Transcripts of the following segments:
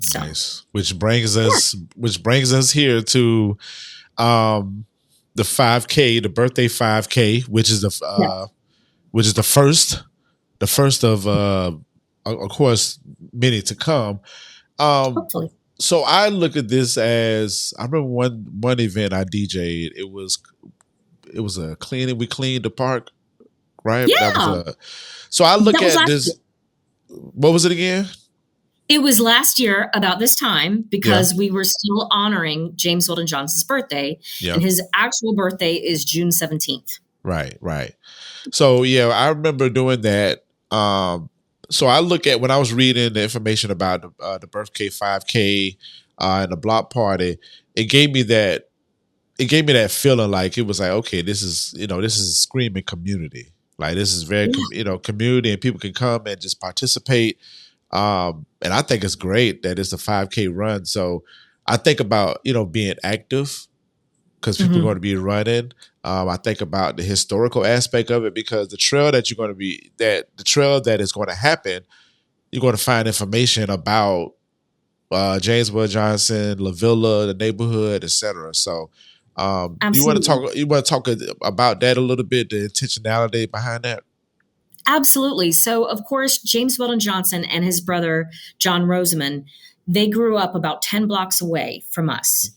So nice. Which brings us here to the 5K, the birthday 5K, which is the first of of course many to come. hopefully. So I look at this as, I remember one event I DJ'd. It was a cleaning. We cleaned the park, right? Yeah. That was so I look at this. Year. What was it again? It was last year about this time because we were still honoring James Weldon Johnson's birthday, and his actual birthday is June 17th. Right. So I remember doing that. So I look at, when I was reading the information about the birthday 5K and the block party, it gave me that feeling like, it was like, okay, this is a screaming community. Like, this is very community, and people can come and just participate. And I think it's great that it's a 5K run. So I think about, being active, because people are going to be running. I think about the historical aspect of it, because the trail that is going to happen, you're going to find information about James Weldon Johnson, Lavilla, the neighborhood, etc. So you want to talk about that a little bit, the intentionality behind that? Absolutely. So, of course, James Weldon Johnson and his brother, John Rosamond, they grew up about 10 blocks away from us.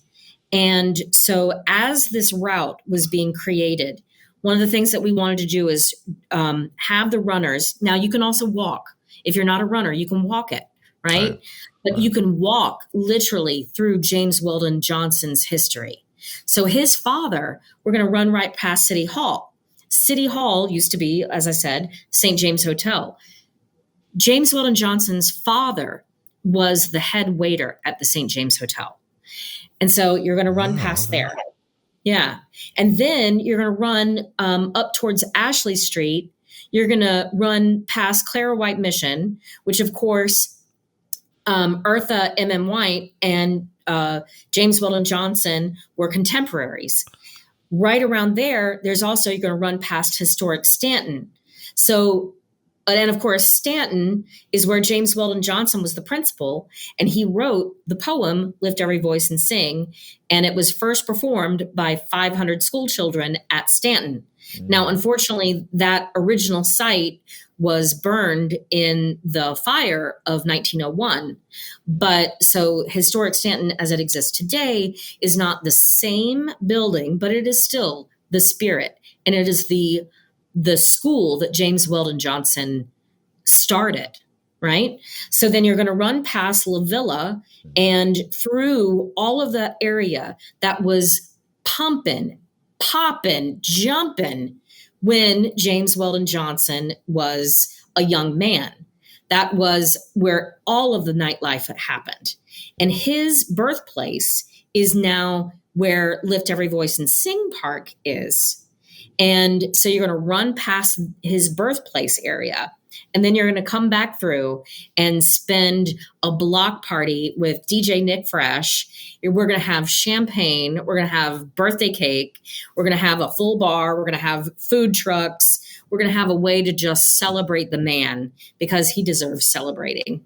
And so as this route was being created, one of the things that we wanted to do is have the runners. Now, you can also walk. If you're not a runner, you can walk it, right? But you can walk literally through James Weldon Johnson's history. So his father, we're going to run right past City Hall. City Hall used to be, as I said, St. James Hotel. James Weldon Johnson's father was the head waiter at the St. James Hotel. And so you're going to run past there. Yeah. And then you're going to run up towards Ashley Street. You're going to run past Clara White Mission, which, of course, Eartha M.M. White and James Weldon Johnson were contemporaries. Right around there, you're going to run past historic Stanton. So, and of course, Stanton is where James Weldon Johnson was the principal, and he wrote the poem, Lift Every Voice and Sing, and it was first performed by 500 school children at Stanton. Now, unfortunately, that original site was burned in the fire of 1901. But so historic Stanton, as it exists today, is not the same building, but it is still the spirit. And it is the school that James Weldon Johnson started, right? So then you're going to run past Lavilla and through all of that area that was pumping, popping, jumping when James Weldon Johnson was a young man. That was where all of the nightlife had happened. And his birthplace is now where Lift Every Voice and Sing Park is. And so you're going to run past his birthplace area. And then you're going to come back through and spend a block party with DJ NICKFRESH. We're going to have champagne. We're going to have birthday cake. We're going to have a full bar. We're going to have food trucks. We're going to have a way to just celebrate the man because he deserves celebrating.